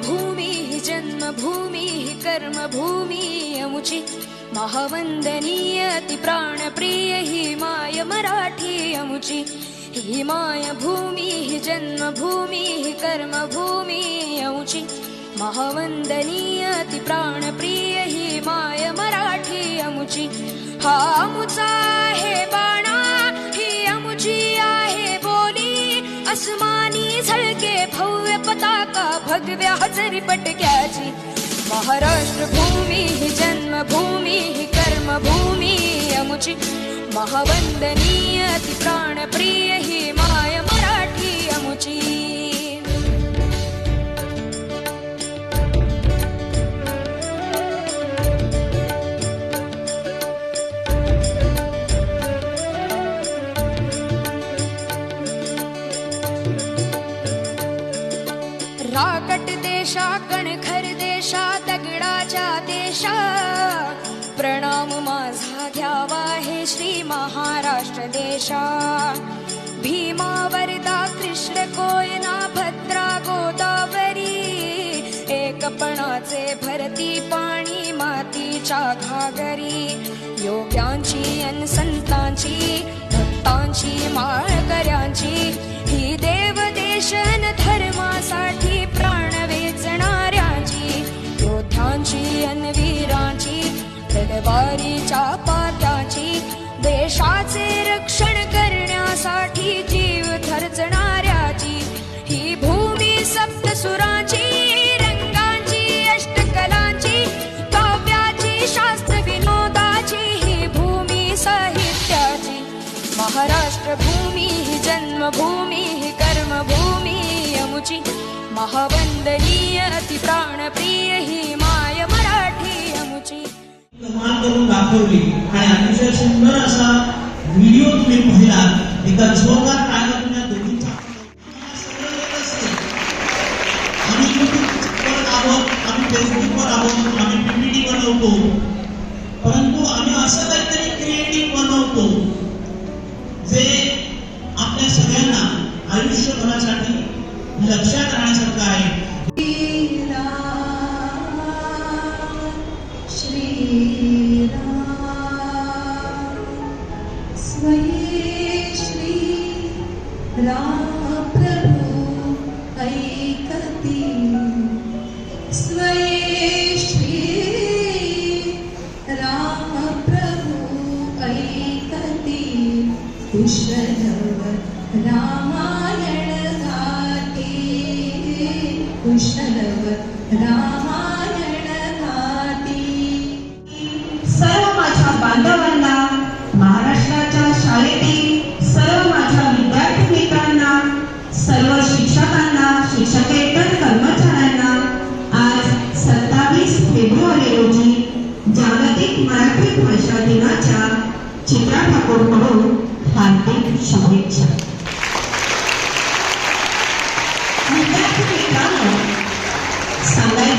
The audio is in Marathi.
भूमी जन्मभूमी कर्मभूमी अमुची महावंदनीय अति प्राणप्रिय ही माय मराठी अमुची ही माय भूमी जन्मभूमी कर्मभूमी अमुची महावंदनीय अति प्राणप्रिय ही माय मराठी अमुची हा अमुचा आहे बाणा ही अमुची आहे बोली अस्मानी झळके भव्य पताका भगव्या हजरी पटक्याची महाराष्ट्र भूमी ही जन्मभूमी ही कर्मभूमी अमुची महावंदनीय अति प्राणप्रिय ही माय मराठी अमुची राकट देशा कणखर देशा दगडाच्या देशा प्रणाम माझा घ्यावा हे श्री महाराष्ट्र देशा भीमा वरदा कृष्ण कोयना भद्रा गोदावरी एकपणाचे भरती पाणी मातीच्या घागरी योग्यांची अन संतांची भक्तांची माळकऱ्यांची ही देव देशन धर्मासाठी प्राण वेचणाऱ्यांची योद्ध्यांची अन वीरांची तलवारीच्या पात्याची देशाचे रक्षण करण्यासाठी जीव धरचणाऱ्याची ही भूमी सप्तसुरांची रंगांची अष्टकलांची काव्याची शास्त्र विनोदाची ही भूमी साहित्याची महाराष्ट्र भूमी ही जन्मभूमी ही कर्मभूमी अमुची महावंदनीय अति प्राणप्रिय ही माय मराठी अमुची कमाल करून दाखवली आणि अतिशय सुंदर असा व्हिडिओ तुम्ही पाहिला एका जोरदार टाळ्या तुम्ही दोघींचा आम्ही युट्यूबवर आहोत आम्ही फेसबुकवर आहोत आम्ही पीपीटी बनवतो परंतु आम्ही असं काहीतरी क्रिएटिव्ह बनवतो जे आपल्या सगळ्यांना आयुष्यभरासाठी लक्षात राहण्यासारखं आहे राम प्रभु ऐकती स्वये श्री राम प्रभु ऐकती कुशलव रामायण गाते कुशलव रामायण गाते सर्व माझ्या बांधवांना महाराष्ट्राच्या शाळेतील सर्व माझ्या विद्यार्थी मित्रांना सर्व शिक्षकांना शिक्षकेतर कर्मचाऱ्यांना आज 27 फेब्रुवारी रोजी जागतिक मराठी भाषा दिनाच्या चित्रा ठाकूरकडून हार्दिक शुभेच्छा. विद्यार्थी मित्रांनो सांगायचं